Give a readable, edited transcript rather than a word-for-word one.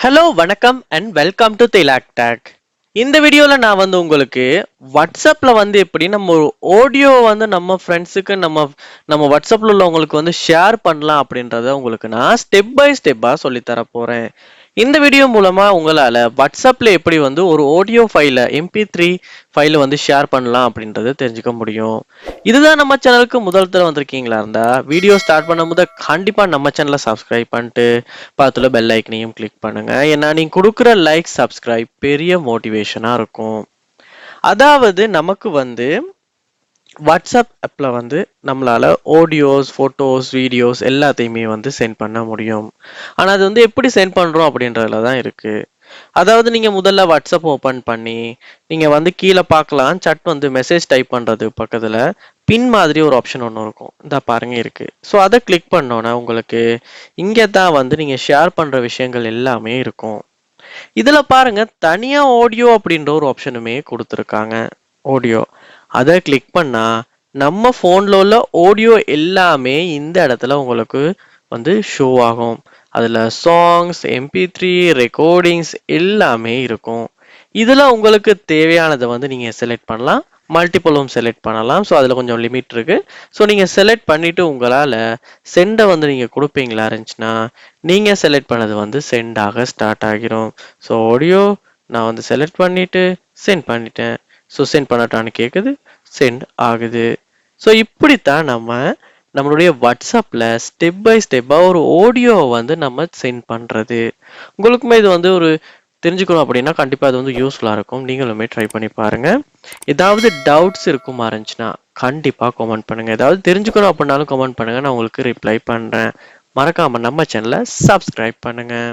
Hello வணக்கம் and welcome to Thilak take. இந்த வீடியோல நான் உங்களுக்கு வாட்ஸ்அப்ல எப்படி நம்ம ஒரு ஆடியோ நம்ம ஃப்ரெண்ட்ஸுக்கு நம்ம நம்ம வாட்ஸ்அப்ல உள்ளவங்களுக்கு ஷேர் பண்ணலாம் அப்படின்றத உங்களுக்கு நான் ஸ்டெப் பை ஸ்டெப்பா சொல்லி தர போறேன். இந்த வீடியோ மூலமா உங்களால வாட்ஸ்அப்ல எப்படி ஒரு ஆடியோ ஃபைலை MP3 ஃபைலை ஷேர் பண்ணலாம் அப்படின்றத தெரிஞ்சுக்க முடியும். இதுதான் நம்ம சேனலுக்கு முதல் தடவை வந்திருக்கீங்களா இருந்தா வீடியோ ஸ்டார்ட் பண்ணும்போது கண்டிப்பா நம்ம சேனலை சப்ஸ்கிரைப் பண்ணிட்டு பார்த்துல பெல் ஐக்கனையும் கிளிக் பண்ணுங்க. ஏன்னா நீங்க கொடுக்குற லைக் சப்ஸ்கிரைப் பெரிய மோட்டிவேஷனா இருக்கும். அதாவது நமக்கு வாட்ஸ்அப் ஆப்ல நம்மளால ஆடியோஸ் போட்டோஸ் வீடியோஸ் எல்லாத்தையுமே சென்ட் பண்ண முடியும். ஆனா அது எப்படி சென்ட் பண்றோம் அப்படின்றதுல தான் இருக்கு. அதாவது நீங்க முதல்ல வாட்ஸ்அப் ஓபன் பண்ணி நீங்க கீழே பார்க்கலாம் சட் மெசேஜ் டைப் பண்றது பக்கத்துல பின் மாதிரி ஒரு ஆப்ஷன் ஒன்று இருக்கும். இந்த பாருங்க இருக்கு. ஸோ அதை கிளிக் பண்ணோன்னா உங்களுக்கு இங்கே தான் நீங்க ஷேர் பண்ற விஷயங்கள் எல்லாமே இருக்கும். இதுல பாருங்க தனியா ஆடியோ அப்படின்ற ஒரு ஆப்ஷனுமே கொடுத்துருக்காங்க. ஆடியோ அதை கிளிக் பண்ணா நம்ம போன்ல உள்ள ஆடியோ எல்லாமே இந்த இடத்துல உங்களுக்கு ஷோ ஆகும். அதுல சாங்ஸ் MP3 ரெக்கார்டிங்ஸ் எல்லாமே இருக்கும். இதுல உங்களுக்கு தேவையானதை நீங்க செலக்ட் பண்ணலாம். மல்டிபிளும் செலக்ட் பண்ணலாம். ஸோ அதில் கொஞ்சம் லிமிட் இருக்கு. ஸோ நீங்கள் செலக்ட் பண்ணிட்டு உங்களால் சென்டை நீங்கள் கொடுப்பீங்களா இருந்துச்சுன்னா நீங்கள் செலக்ட் பண்ணது சென்ட் ஆக ஸ்டார்ட் ஆகிரும். ஸோ ஆடியோ நான் செலக்ட் பண்ணிட்டு சென்ட் பண்ணிட்டேன். ஸோ சென்ட் பண்ணட்டான்னு கேட்குது, சென்ட் ஆகுது. ஸோ இப்படித்தான் நம்மளுடைய வாட்ஸ்அப்பில் ஸ்டெப் பை ஸ்டெப்பாக ஒரு ஆடியோவை நம்ம சென்ட் பண்ணுறது. உங்களுக்குமே இது ஒரு தெரிஞ்சுக்கணும் அப்படின்னா கண்டிப்பாக அது யூஸ்ஃபுல்லாக இருக்கும். நீங்களுமே ட்ரை பண்ணி பாருங்கள். ஏதாவது டவுட்ஸ் இருக்குமா இருந்துச்சுன்னா கண்டிப்பாக கமெண்ட் பண்ணுங்கள். ஏதாவது தெரிஞ்சுக்கணும் அப்படின்னாலும் கமெண்ட் பண்ணுங்கள். நான் உங்களுக்கு ரிப்ளை பண்ணுறேன். மறக்காமல் நம்ம சேனலை சப்ஸ்கிரைப் பண்ணுங்கள்.